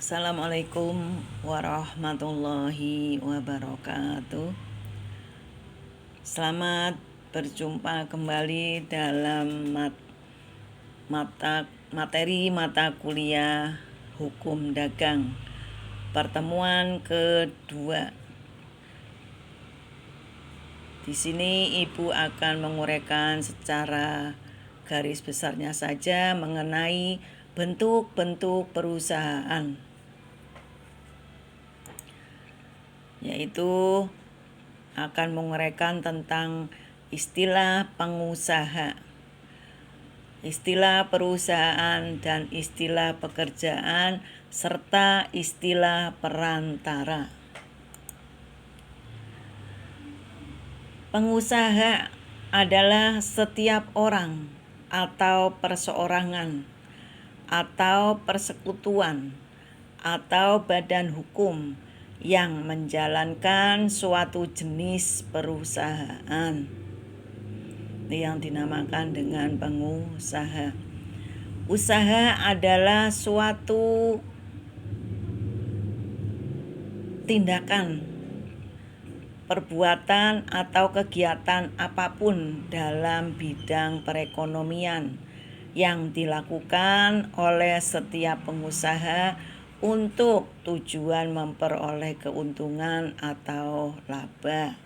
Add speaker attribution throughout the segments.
Speaker 1: Assalamualaikum warahmatullahi wabarakatuh. Selamat berjumpa kembali dalam materi mata kuliah Hukum Dagang pertemuan kedua. Di sini Ibu akan menguraikan secara garis besarnya saja mengenai bentuk-bentuk perusahaan, yaitu akan menguraikan tentang istilah pengusaha, istilah perusahaan, dan istilah pekerjaan, serta istilah perantara. Pengusaha adalah setiap orang atau perseorangan atau persekutuan atau badan hukum yang menjalankan suatu jenis perusahaan yang dinamakan dengan pengusaha. Usaha adalah suatu tindakan, perbuatan atau kegiatan apapun dalam bidang perekonomian yang dilakukan oleh setiap pengusaha untuk tujuan memperoleh keuntungan atau laba.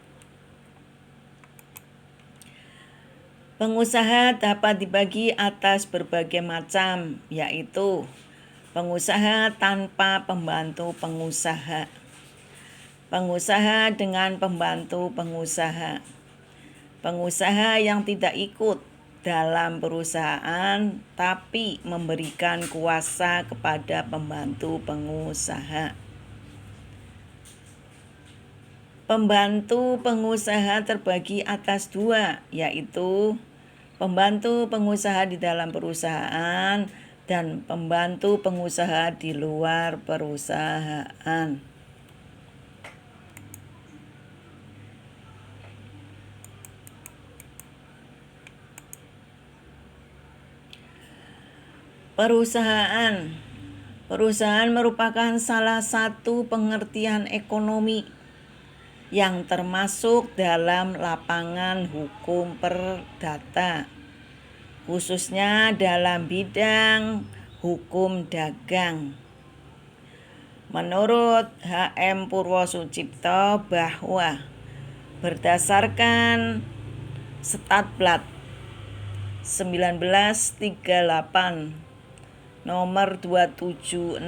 Speaker 1: Pengusaha dapat dibagi atas berbagai macam, yaitu pengusaha tanpa pembantu pengusaha, pengusaha dengan pembantu pengusaha, pengusaha yang tidak ikut dalam perusahaan tapi memberikan kuasa kepada pembantu pengusaha. Pembantu pengusaha terbagi atas dua, yaitu pembantu pengusaha di dalam perusahaan dan pembantu pengusaha di luar perusahaan. Perusahaan merupakan salah satu pengertian ekonomi yang termasuk dalam lapangan hukum perdata, khususnya dalam bidang hukum dagang. Menurut H.M. Purwosucipto bahwa berdasarkan Statblad 1938 nomor 276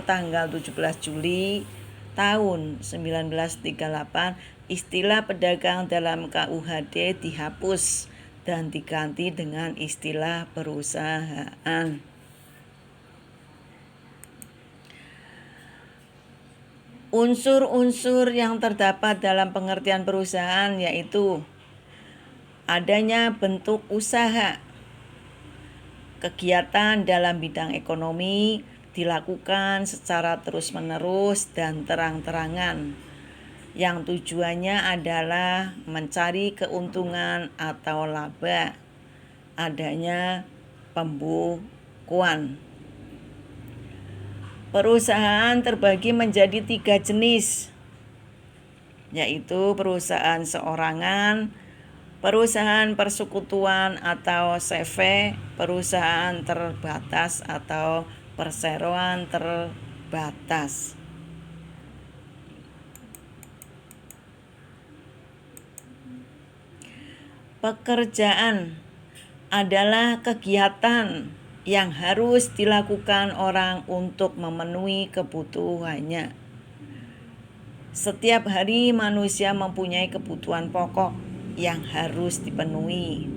Speaker 1: tanggal 17 Juli tahun 1938, istilah pedagang dalam KUHD dihapus dan diganti dengan istilah perusahaan. Unsur-unsur yang terdapat dalam pengertian perusahaan yaitu adanya bentuk usaha. Kegiatan dalam bidang ekonomi dilakukan secara terus-menerus dan terang-terangan, yang tujuannya adalah mencari keuntungan atau laba. Adanya pembukuan. Perusahaan terbagi menjadi 3 jenis, yaitu perusahaan seorangan, perusahaan persekutuan atau CV, perusahaan terbatas atau perseroan terbatas. Pekerjaan adalah kegiatan yang harus dilakukan orang untuk memenuhi kebutuhannya. Setiap hari manusia mempunyai kebutuhan pokok yang harus dipenuhi.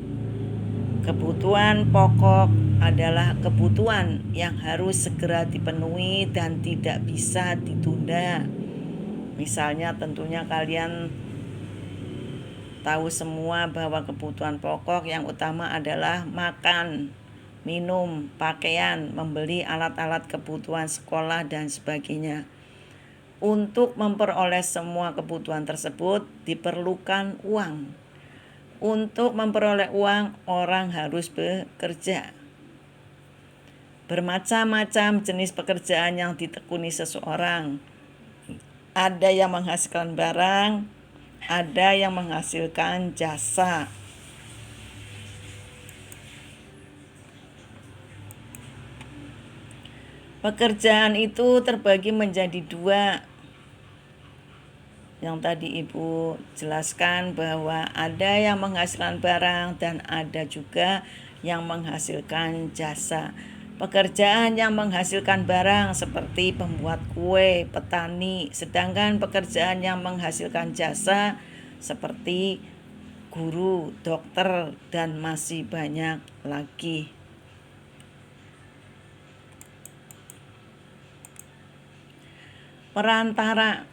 Speaker 1: Kebutuhan pokok adalah kebutuhan yang harus segera dipenuhi dan tidak bisa ditunda. Misalnya tentunya kalian tahu semua bahwa kebutuhan pokok yang utama adalah makan, minum, pakaian, membeli alat-alat kebutuhan sekolah dan sebagainya. Untuk memperoleh semua kebutuhan tersebut diperlukan uang. Untuk memperoleh uang, orang harus bekerja. Bermacam-macam jenis pekerjaan yang ditekuni seseorang. Ada yang menghasilkan barang, ada yang menghasilkan jasa. Pekerjaan itu terbagi menjadi dua. Yang tadi Ibu jelaskan bahwa ada yang menghasilkan barang dan ada juga yang menghasilkan jasa. Pekerjaan yang menghasilkan barang seperti pembuat kue, petani, sedangkan pekerjaan yang menghasilkan jasa seperti guru, dokter, dan masih banyak lagi. Perantara.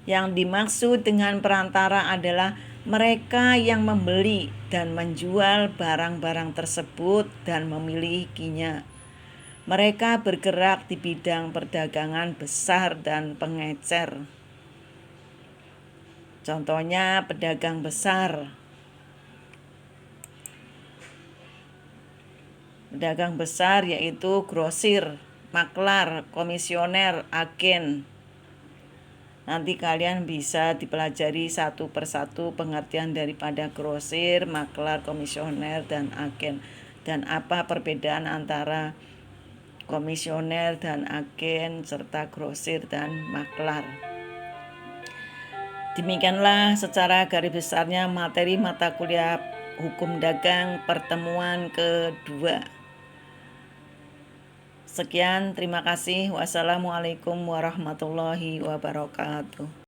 Speaker 1: Yang dimaksud dengan perantara adalah mereka yang membeli dan menjual barang-barang tersebut dan memilikinya. Mereka bergerak di bidang perdagangan besar dan pengecer. Contohnya pedagang besar. Pedagang besar yaitu grosir, maklar, komisioner, agen. Nanti kalian bisa dipelajari satu persatu pengertian daripada grosir, maklar, komisioner, dan agen. Dan apa perbedaan antara komisioner dan agen serta grosir dan maklar. Demikianlah secara garis besarnya materi mata kuliah Hukum Dagang pertemuan kedua. Sekian, terima kasih. Wassalamualaikum warahmatullahi wabarakatuh.